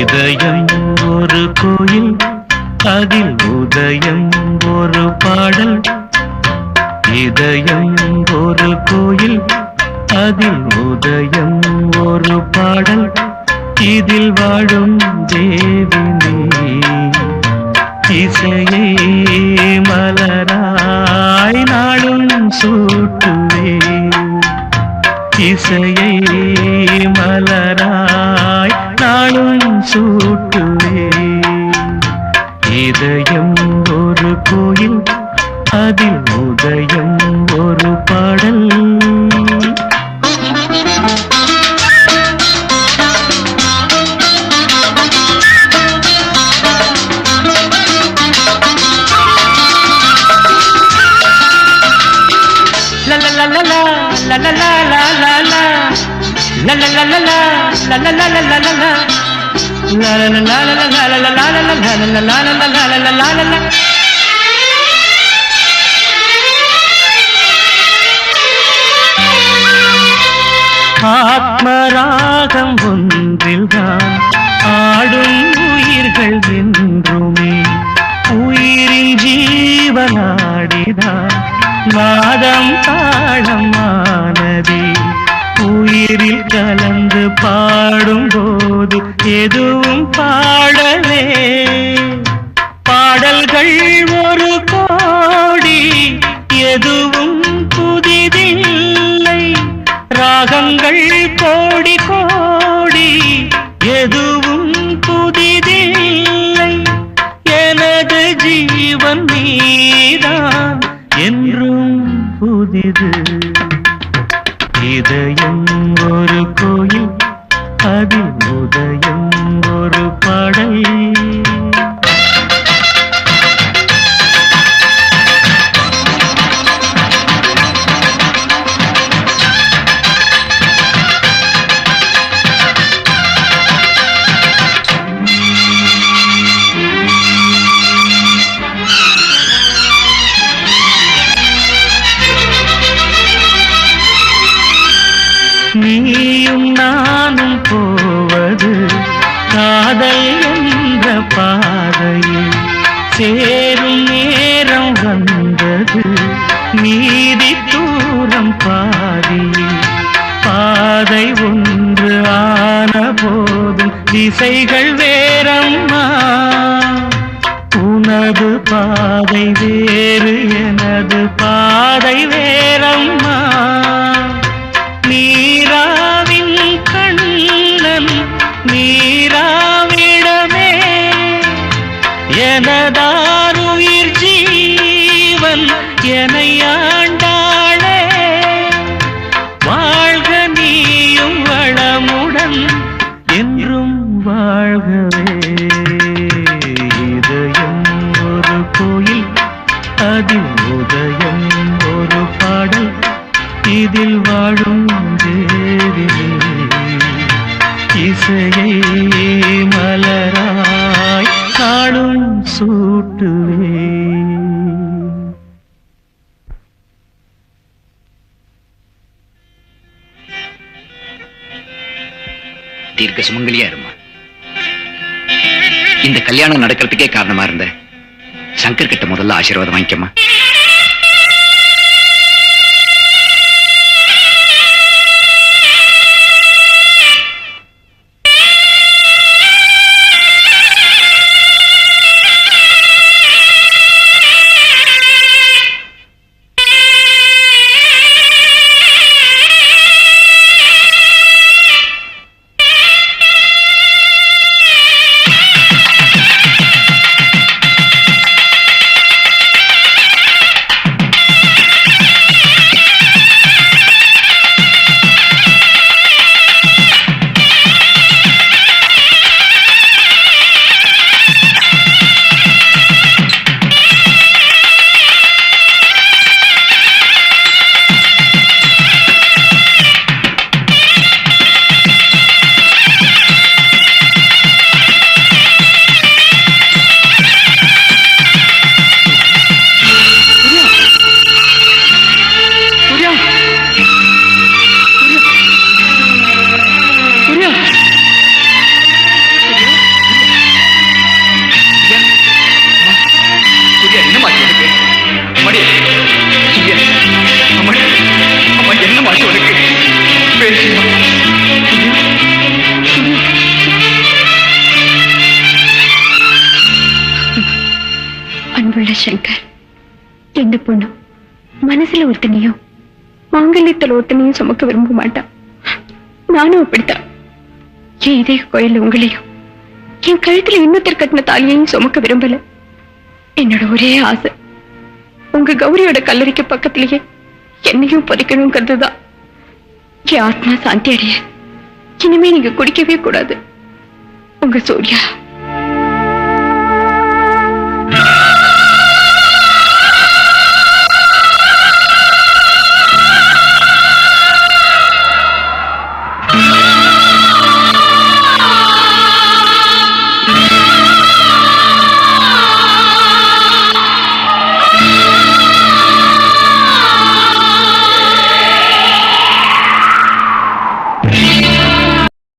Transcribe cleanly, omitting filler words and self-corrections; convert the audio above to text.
இதயம் ஒரு கோயில், அதில் உதயம் ஒரு பாடல். இதயம் ஒரு கோயில், அதில் உதயம் ஒரு பாடல். இதில் வாழும் தேவி நீ, இசையை மலராய் நாளும் சூட்டுவே. இசையை மலராய் நாளும் சூட்டுவே. இதயம் ஒரு கோயில், அதில் உதயம் ஒரு பாடல். ஆத்மராகம் ஒன்றில்தான் ஆடும் உயிர்கள் என்றுமே. உயிரின் ஜீவனாடிதான் நாதம் தாளமானதே. உயிரில் கலந்து பாடும்போது எதுவும் பாடலே. பாடல்கள் ஒரு கோடி, எதுவும் புதிதில்லை. ராகங்கள் கோடி கோடி, எதுவும் புதிதில்லை. எனது ஜீவன் நீதான் என்றும் புதிது. இதயம் ஒரு கோயில், அதில் உதயம் ஒரு பாடல். நீயும் நானும் போவது காதல் என்ற பாதையில். சேரும் நேரம் வந்தது நீதி தூரம் பாதியில். பாதை ஒன்று ஆன போதும் திசைகள் வேறம்மா. உனது பாதை வேறு, எனது பாதை வேறம்மா. நீராவின் கண்ணன் நீராவிடமே. எனதாருயிர் ஜீவன் என்னை ஆண்டாளே. வாழ்க நீயும் வளமுடன் என்றும் வாழ்கவே. இதயம் ஒரு கோயில், அதில் உதயம் ஒரு பாடல். இதில் வாழும் தேவி இசையை மலராய் நாளும் சூட்டுவே. தீர்க்க சுமங்கலியா இருமா. இந்த கல்யாணம் நடக்கிறதுக்கே காரணமா இருந்த சங்கர் கிட்ட முதல்ல ஆசீர்வாதம் வாங்கிக்கமா. எந்த பொண்ணு மனசுல ஒருத்தனையும் மாங்கல்யத்துல ஒருத்தனையும் சுமக்க விரும்ப மாட்டான். நானும் அப்படித்தான். என் இதே கோயில்ல உங்களையும் என் கழுத்துல இன்னொருத்தர் கட்டின தாலியையும் சுமக்க விரும்பல. என்னோட ஒரே ஆசை உங்க கௌரியோட கல்லறைக்கு பக்கத்திலேயே என்னையும் பொறிக்கணுங்கிறதுதான். என் ஆத்மா சாந்தி அடைய இனிமே நீங்க குடிக்கவே கூடாது. உங்க சூர்யா.